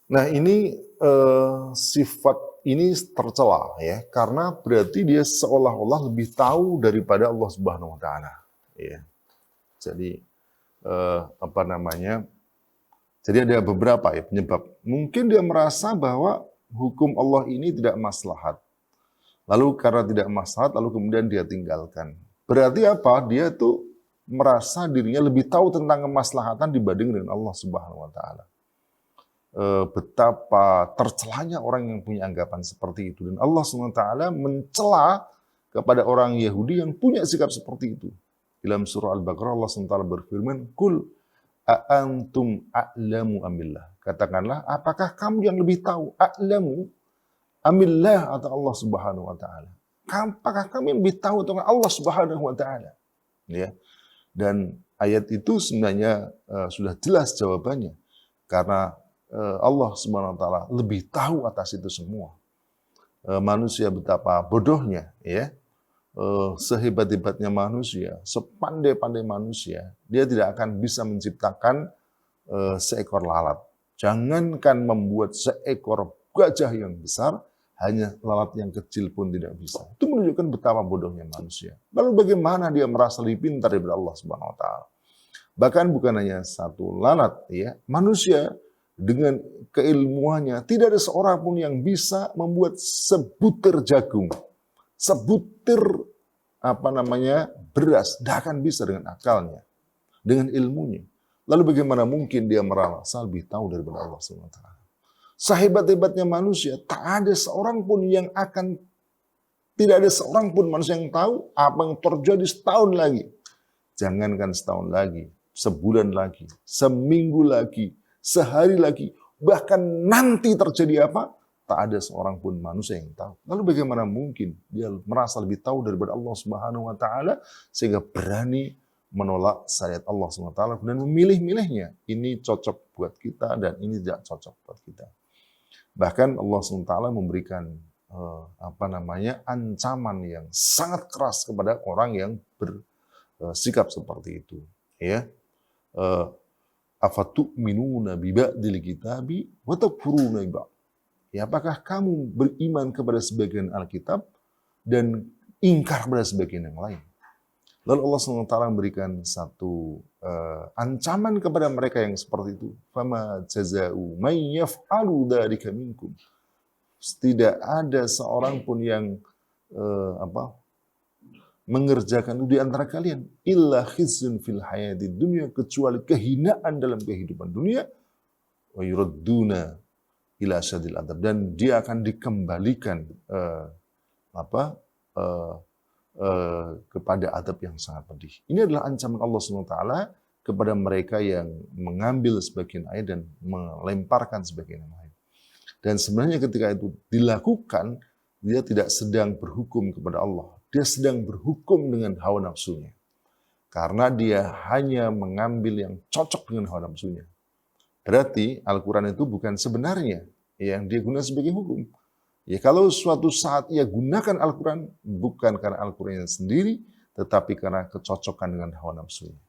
Nah ini sifat ini tercela ya, karena berarti dia seolah-olah lebih tahu daripada Allah Subhanahu Wa Taala. Ya, jadi apa namanya? Jadi ada beberapa ya penyebab. Mungkin dia merasa bahwa hukum Allah ini tidak maslahat. Lalu karena tidak maslahat, lalu kemudian dia tinggalkan. Berarti apa? Dia tuh merasa dirinya lebih tahu tentang kemaslahatan dibanding dengan Allah Subhanahu Wa Taala. Betapa tercelanya orang yang punya anggapan seperti itu. Dan Allah SWT mencela kepada orang Yahudi yang punya sikap seperti itu. Dalam surah Al-Baqarah Allah SWT berfirman, Kul a'antum a'lamu amillah. Katakanlah, apakah kamu yang lebih tahu? A'lamu amillah atau Allah Subhanahu Wa Taala. Apakah kamu yang lebih tahu tentang Allah Subhanahu Wa Taala? Ya. Dan ayat itu sebenarnya sudah jelas jawabannya. Karena Allah Subhanahu Wa Taala lebih tahu atas itu semua. Manusia betapa bodohnya, ya, sehebat-hebatnya manusia, sepandai-pandai manusia, dia tidak akan bisa menciptakan seekor lalat. Jangankan membuat seekor gajah yang besar, hanya lalat yang kecil pun tidak bisa. Itu menunjukkan betapa bodohnya manusia. Lalu bagaimana dia merasa lebih pintar daripada Allah Subhanahu Wa Taala? Bahkan bukan hanya satu lalat, ya, manusia dengan keilmuannya, tidak ada seorang pun yang bisa membuat sebutir jagung, sebutir beras, tidak akan bisa dengan akalnya, dengan ilmunya. Lalu bagaimana mungkin dia merasa lebih tahu daripada Allah SWT? Sehebat-hebatnya manusia, tidak ada seorang pun manusia yang tahu apa yang terjadi setahun lagi. Jangankan setahun lagi, sebulan lagi, seminggu lagi, sehari lagi, bahkan nanti terjadi apa, tak ada seorang pun manusia yang tahu. Lalu bagaimana mungkin dia merasa lebih tahu daripada Allah Subhanahu Wa Taala sehingga berani menolak syariat Allah Subhanahu Wa Taala dan memilih-milihnya. Ini cocok buat kita dan ini tidak cocok buat kita. Bahkan Allah Subhanahu Wa Taala memberikan ancaman yang sangat keras kepada orang yang bersikap seperti itu. Ya. Afatu'minuna biba'dil kitabi wa takfuruna biba'd. Ya, apakah kamu beriman kepada sebagian Alkitab dan ingkar pada sebagian yang lain? Lalu Allah SWT memberikan satu ancaman kepada mereka yang seperti itu. Fama jaza'u may yaf'alu dzalika minkum. Tidak ada seorang pun yang mengerjakan itu di antara kalian illa khizyun fil hayatid dunya, kecuali kehinaan dalam kehidupan dunia, wa yuradduna ila syadil adab, dan dia akan dikembalikan kepada adab yang sangat pedih. Ini adalah ancaman Allah SWT kepada mereka yang mengambil sebagian ayat dan melemparkan sebagian yang lain. Dan sebenarnya ketika itu dilakukan, dia tidak sedang berhukum kepada Allah. Dia sedang berhukum dengan hawa nafsunya. Karena dia hanya mengambil yang cocok dengan hawa nafsunya. Berarti Al-Quran itu bukan sebenarnya yang dia gunakan sebagai hukum. Ya, kalau suatu saat ia gunakan Al-Quran, bukan karena Al-Quran sendiri, tetapi karena kecocokan dengan hawa nafsunya.